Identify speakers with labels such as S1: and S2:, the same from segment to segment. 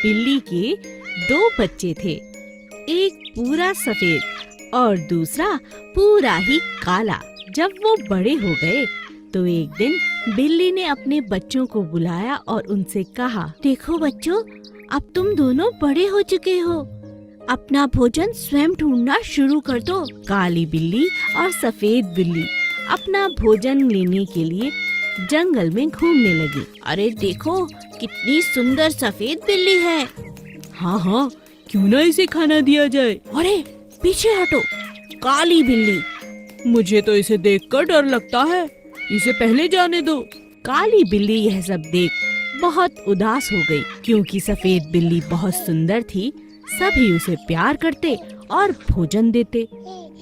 S1: बिल्ली के दो बच्चे थे, एक पूरा सफेद और दूसरा पूरा ही काला। जब वो बड़े हो गए तो एक दिन बिल्ली ने अपने बच्चों को बुलाया और उनसे कहा, देखो बच्चों, अब तुम दोनों बड़े हो चुके हो, अपना भोजन स्वयं ढूंढना शुरू कर दो। काली बिल्ली और सफेद बिल्ली अपना भोजन लेने के लिए जंगल में घूमने लगी। अरे देखो, कितनी सुंदर सफेद बिल्ली है।
S2: हाँ हाँ, क्यों ना इसे खाना दिया जाए।
S1: अरे पीछे हटो, काली बिल्ली।
S2: मुझे तो इसे देखकर डर लगता है, इसे पहले जाने दो।
S1: काली बिल्ली यह सब देख बहुत उदास हो गई, क्योंकि सफेद बिल्ली बहुत सुंदर थी। सभी उसे प्यार करते और भोजन देते,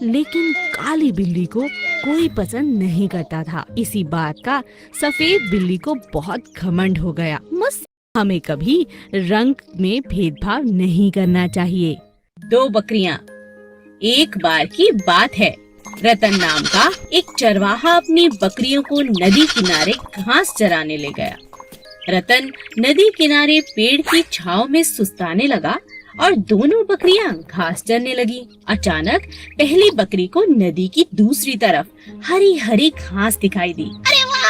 S1: लेकिन काली बिल्ली को कोई पसंद नहीं करता था। इसी बात का सफेद बिल्ली को बहुत घमंड हो गया। हमें कभी रंग में भेदभाव नहीं करना चाहिए।
S3: दो बकरियां। एक बार की बात है, रतन नाम का एक चरवाहा अपनी बकरियों को नदी किनारे घास चराने ले गया। रतन नदी किनारे पेड़ की छांव में सुस्ताने लगा और दोनों बकरियां घास चरने लगी। अचानक पहली बकरी को नदी की दूसरी तरफ हरी हरी घास दिखाई दी।
S4: अरे वाह,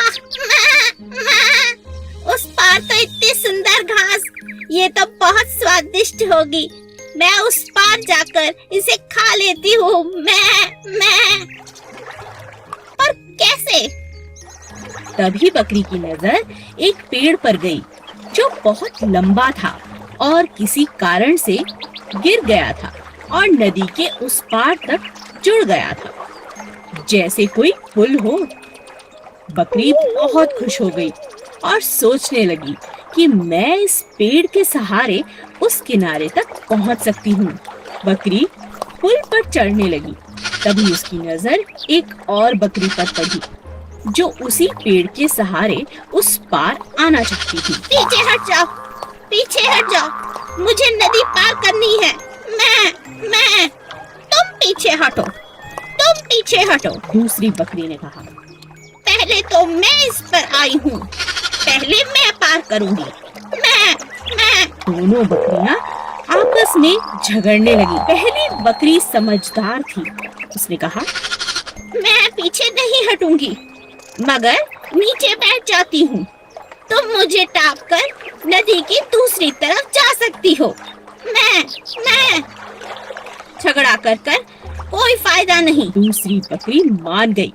S4: उस पार तो इतनी सुंदर घास, ये तो बहुत स्वादिष्ट होगी। मैं उस पार जाकर इसे खा लेती हूँ। मैं पर कैसे?
S3: तभी बकरी की नजर एक पेड़ पर गई जो बहुत लंबा था और किसी कारण से गिर गया था और नदी के उस पार तक जुड़ गया था, जैसे कोई पुल हो। बकरी बहुत खुश हो गई और सोचने लगी कि मैं इस पेड़ के सहारे उस किनारे तक पहुंच सकती हूँ। बकरी पुल पर चढ़ने लगी। तभी उसकी नजर एक और बकरी पर पड़ी जो उसी पेड़ के सहारे उस पार आना चाहती थी।
S4: पीछे हट जाओ, पीछे हट जाओ, मुझे नदी पार करनी है। मैं तुम पीछे हटो, तुम पीछे हटो।
S3: दूसरी बकरी ने कहा,
S4: पहले तो मैं इस पर आई हूँ, पहले मैं पार करूँगी। मैं
S3: दोनों बकरियां आपस में झगड़ने लगी। पहली बकरी समझदार थी, उसने कहा,
S4: मैं पीछे नहीं हटूंगी, मगर नीचे बैठ जाती हूँ। तुम मुझे टाप कर नदी की दूसरी तरफ जा सकती हो। मैं झगड़ा कर कोई फायदा नहीं।
S3: दूसरी बकरी मान गई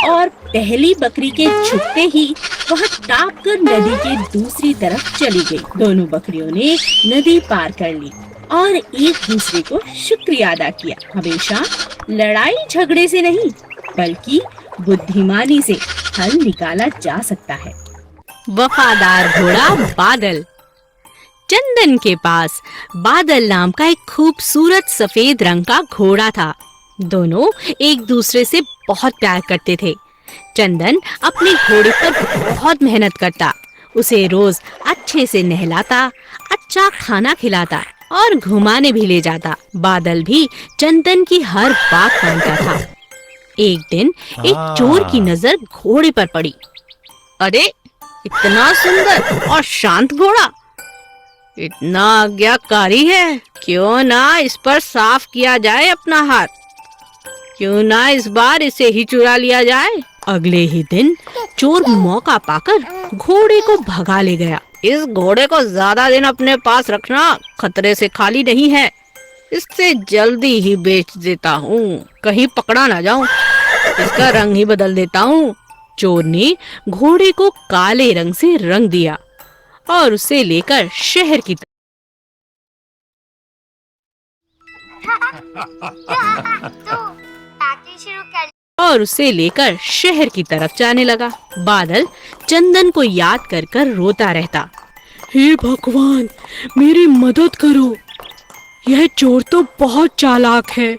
S3: और पहली बकरी के छुपते ही वह टाप कर नदी के दूसरी तरफ चली गई। दोनों बकरियों ने नदी पार कर ली और एक दूसरे को शुक्रिया अदा किया। हमेशा लड़ाई झगड़े से नहीं, बल्कि बुद्धिमानी से हल निकाला जा सकता है।
S1: वफादार घोड़ा बादल। चंदन के पास बादल नाम का एक खूबसूरत सफेद रंग का घोड़ा था। दोनों एक दूसरे से बहुत प्यार करते थे। चंदन अपने घोड़े पर बहुत मेहनत करता, उसे रोज अच्छे से नहलाता, अच्छा खाना खिलाता और घुमाने भी ले जाता। बादल भी चंदन की हर बात मानता था। एक दिन एक चोर की नजर घोड़े पर पड़ी। अरे, इतना सुंदर और शांत घोड़ा, इतना आज्ञाकारी है, क्यों ना इस पर साफ किया जाए अपना हाथ, क्यों ना इस बार इसे ही चुरा लिया जाए। अगले ही दिन चोर मौका पाकर घोड़े को भगा ले गया। इस घोड़े को ज्यादा दिन अपने पास रखना खतरे से खाली नहीं है, इससे जल्दी ही बेच देता हूँ, कहीं पकड़ा ना जाऊं, इसका रंग ही बदल देता हूँ। चोर ने घोड़े को काले रंग से रंग दिया और उसे लेकर शहर की तरफ जाने लगा। बादल चंदन को याद कर कर रोता रहता।
S2: हे भगवान, मेरी मदद करो, यह चोर तो बहुत चालाक है,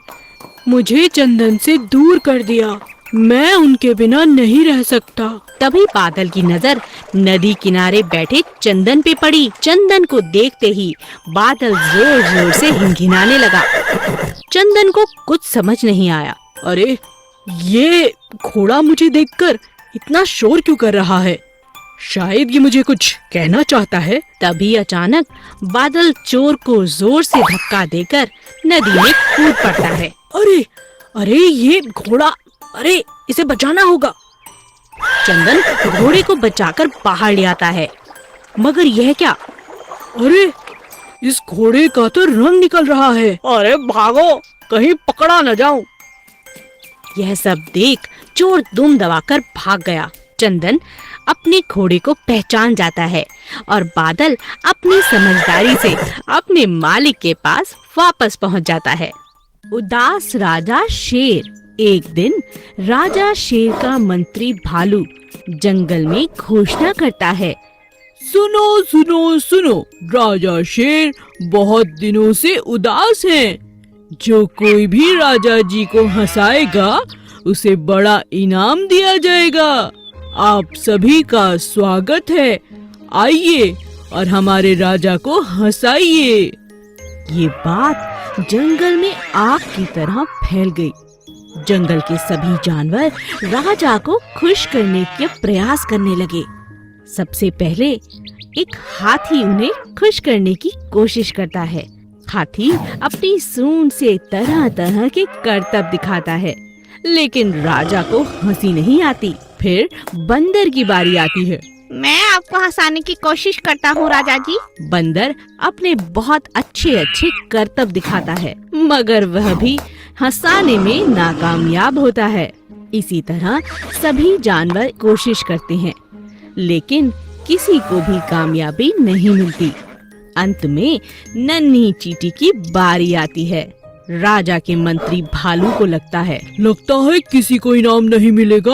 S2: मुझे चंदन से दूर कर दिया, मैं उनके बिना नहीं रह सकता।
S1: तभी बादल की नजर नदी किनारे बैठे चंदन पे पड़ी। चंदन को देखते ही बादल जोर जोर से हिंहिनाने लगा। चंदन को कुछ समझ नहीं आया।
S2: अरे, ये घोड़ा मुझे देखकर इतना शोर क्यों कर रहा है? शायद ये मुझे कुछ कहना चाहता है।
S1: तभी अचानक बादल चोर को जोर से धक्का देकर नदी में कूद पड़ता है।
S2: अरे अरे ये घोड़ा, अरे इसे बचाना होगा।
S1: चंदन घोड़े को बचाकर बाहर ले आता है, मगर यह क्या?
S2: अरे इस घोड़े का तो रंग निकल रहा है। अरे भागो, कहीं पकड़ा न जाऊं।
S1: यह सब देख चोर दुम दबाकर भाग गया। चंदन अपने घोड़े को पहचान जाता है और बादल अपनी समझदारी से अपने मालिक के पास वापस पहुंच जाता है। उदास राजा शेर। एक दिन राजा शेर का मंत्री भालू जंगल में घोषणा करता है,
S2: सुनो सुनो सुनो, राजा शेर बहुत दिनों से उदास हैं। जो कोई भी राजा जी को हंसाएगा उसे बड़ा इनाम दिया जाएगा। आप सभी का स्वागत है, आइए और हमारे राजा को हंसाइए।
S1: ये बात जंगल में आग की तरह फैल गई। जंगल के सभी जानवर राजा को खुश करने के प्रयास करने लगे। सबसे पहले एक हाथी उन्हें खुश करने की कोशिश करता है। हाथी अपनी सूंड से तरह तरह के करतब दिखाता है, लेकिन राजा को हंसी नहीं आती। फिर बंदर की बारी आती है।
S4: मैं आपको हंसाने की कोशिश करता हूँ राजा जी।
S1: बंदर अपने बहुत अच्छे अच्छे करतब दिखाता है, मगर वह भी हंसाने में नाकामयाब होता है। इसी तरह सभी जानवर कोशिश करते हैं, लेकिन किसी को भी कामयाबी नहीं मिलती। अंत में नन्ही चींटी की बारी आती है। राजा के मंत्री भालू को लगता है
S2: किसी को इनाम नहीं मिलेगा।